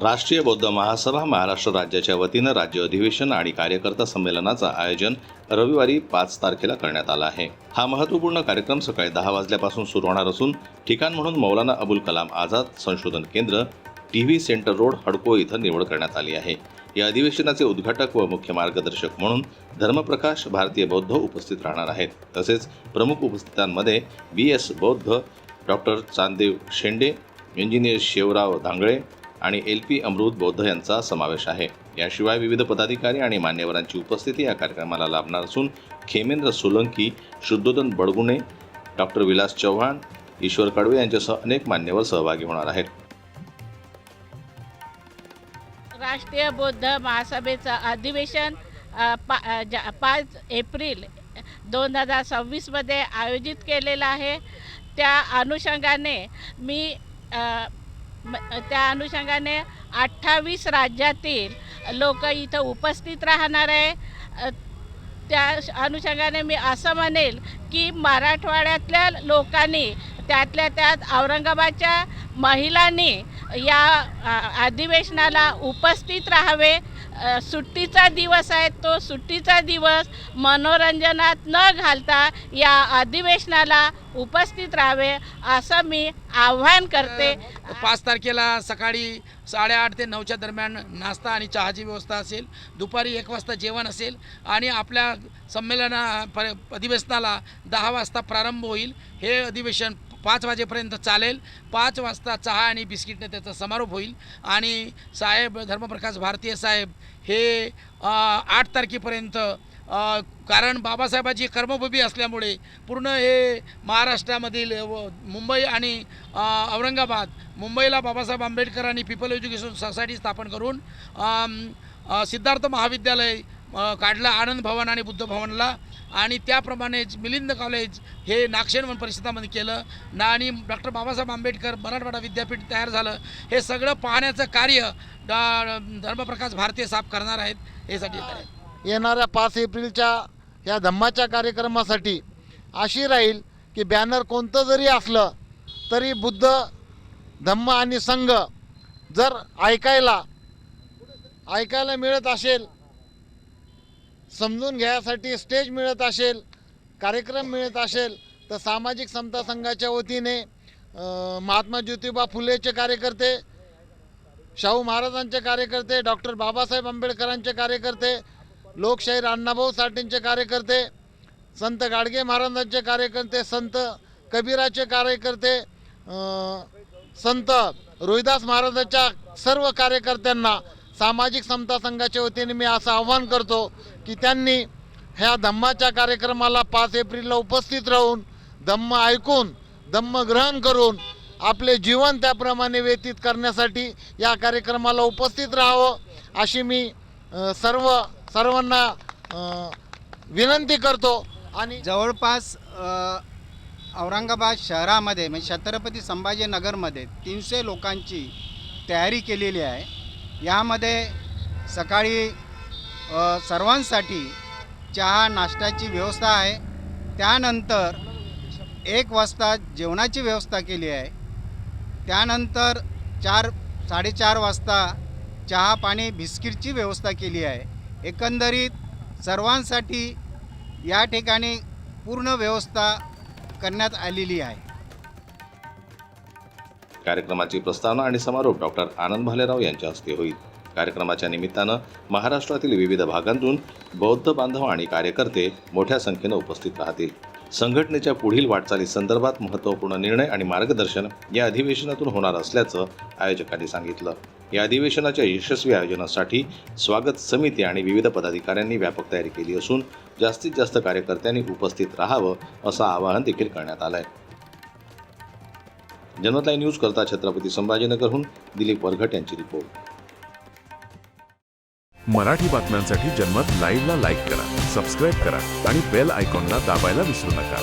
राष्ट्रीय बौद्ध महासभा महाराष्ट्र राज्याच्या वतीनं राज्य अधिवेशन आणि कार्यकर्ता संमेलनाचं आयोजन रविवारी 5 तारखेला करण्यात आलं आहे। हा महत्त्वपूर्ण कार्यक्रम सकाळी 10 वाजल्यापासून सुरू होणार असून ठिकाण म्हणून मौलाना अबुल कलाम आझाद संशोधन केंद्र टीव्ही सेंटर रोड हडको इथं निवड करण्यात आली आहे। या अधिवेशनाचे उद्घाटक व मुख्य मार्गदर्शक म्हणून धर्मप्रकाश भारतीय बौद्ध उपस्थित राहणार आहेत। तसेच प्रमुख उपस्थितांमध्ये BS बौद्ध, डॉक्टर चांदेव शेंडे, इंजिनियर शेवराव धांगळे आणि LP अमृत बौद्ध यांचा समावेश आहे। याशिवाय विविध पदाधिकारी आणि मान्यवरांची उपस्थिती या कार्यक्रमाला लाभणार असून खेमेंद्र सोलंकी, शुद्धोदन बडगुणे, डॉक्टर विलास चव्हाण, ईश्वर कडवे यांच्यासह अनेक मान्यवर सहभागी होणार आहेत। राष्ट्रीय बौद्ध महासभेचं अधिवेशन 5 एप्रिल 2026 मध्ये आयोजित केलेलं आहे। त्या अनुषंगाने 28 राज्यातील लोक इथं उपस्थित राहणार आहे। त्या अनुषंगाने मी असं म्हणेल की मराठवाड्यातल्या लोकांनी त्यातल्या त्यात औरंगाबादच्या महिलांनी या अधिवेशनाला उपस्थित राहावे। सुट्टीचा दिवस आहे, तो सुट्टीचा दिवस मनोरंजनात न घालता या अधिवेशनाला उपस्थित राहावे असं मी आव्हान करते। 5 तारखेला सकाळी 8:30 ते 9च्या दरम्यान नाश्ता आणि चहाची व्यवस्था असेल। दुपारी 1 वाजता जेवण असेल आणि आपल्या अधिवेशनाला 10 वाजता प्रारंभ होईल। हे अधिवेशन 5 वाजेपर्यंत चालेल। 5 वाजता चहा आणि बिस्किटने त्याचा समारोप होईल आणि साहेब धर्मप्रकाश भारतीय साहेब हे 8 तारखेपर्यंत कारण बाबासाहेबांची कर्मभूमी असल्यामुळे पूर्ण हे महाराष्ट्रामधील मुंबई आणि औरंगाबाद, मुंबईला बाबासाहेब आंबेडकरांनी पीपल एज्युकेशन सोसायटी स्थापन करून सिद्धार्थ महाविद्यालय काढलं, आनंद भवन आणि बुद्ध भवनला, आणि त्याप्रमाणेच मिलिंद कॉलेज हे नागशेन परिसरामध्ये केलं आणि डॉक्टर बाबासाहेब आंबेडकर मराठवाडा विद्यापीठ तयार झालं। हे सगळं पाहण्याचं कार्य धर्मप्रकाश भारतीय साहेब करणार आहेत। यासाठी येणाऱ्या 5 एप्रिलच्या या धम्माच्या कार्यक्रमासाठी अशी राहील की बॅनर कोणतं जरी असलं तरी बुद्ध, धम्म आणि संघ जर ऐकायला मिळत असेल, समजून घ्यायसाठी स्टेज मिळत असेल, कार्यक्रम मिळत असेल, तर सामाजिक समता संघाच्या वतीने महात्मा ज्योतिबा फुलेचे कार्यकर्ते, शाहू महाराजांचे कार्यकर्ते, डॉक्टर बाबासाहेब आंबेडकरांचे कार्यकर्ते, लोकशाहीर अण्णाभाऊ साठेंचे कार्यकर्ते, संत गाडगे महाराजांचे कार्यकर्ते, संत कबीराचे कार्यकर्ते, संत रोहिदास महाराजांच्या सर्व कार्यकर्त्यांना सामाजिक समता संघाच्या वतीने मी असं आवाहन करतो की त्यांनी ह्या धम्माच्या कार्यक्रमाला 5 एप्रिलला उपस्थित राहून धम्म ऐकून, धम्म ग्रहण करून आपले जीवन त्याप्रमाणे व्यतीत करण्यासाठी या कार्यक्रमाला उपस्थित राहावं अशी मी सर्वांना विनंती करतो। आणि जवळपास औरंगाबाद शहरामध्ये म्हणजे छत्रपती संभाजीनगरमध्ये 300 लोकांची तयारी केलेली आहे। यामध्ये सकाळी सर्वांसाठी चहा नाश्त्याची व्यवस्था आहे। त्यानंतर 1 वाजता जेवणाची व्यवस्था केली आहे। त्यानंतर 4-4:30 वाजता चहा पाणी बिस्किटची व्यवस्था केली आहे। एकंदरीत सर्वांसाठी या ठिकाणी पूर्ण व्यवस्था करण्यात आलेली आहे। कार्यक्रमाची प्रस्तावना आणि समारोप डॉक्टर आनंद भालेराव यांच्या हस्ते होईल। कार्यक्रमाच्या निमित्तानं महाराष्ट्रातील विविध भागांतून बौद्ध बांधव आणि कार्यकर्ते मोठ्या संख्येनं उपस्थित राहतील। संघटनेच्या पुढील वाटचालीसंदर्भात महत्त्वपूर्ण निर्णय आणि मार्गदर्शन या अधिवेशनातून होणार असल्याचं आयोजकांनी सांगितलं। या अधिवेशनाच्या यशस्वी आयोजनासाठी स्वागत समिती आणि विविध पदाधिकाऱ्यांनी व्यापक तयारी केली असून जास्तीत जास्त कार्यकर्त्यांनी उपस्थित राहावं असं आवाहन देखील करण्यात आलंय। जनमत लाईव्ह न्यूज करता छत्रपती संभाजीनगरहून दिलीप वरघट यांची रिपोर्ट। मराठी बातम्यांसाठी जनमत लाईव्हला लाईक करा, सबस्क्राईब करा आणि बेल आयकॉनला दाबायला विसरू नका।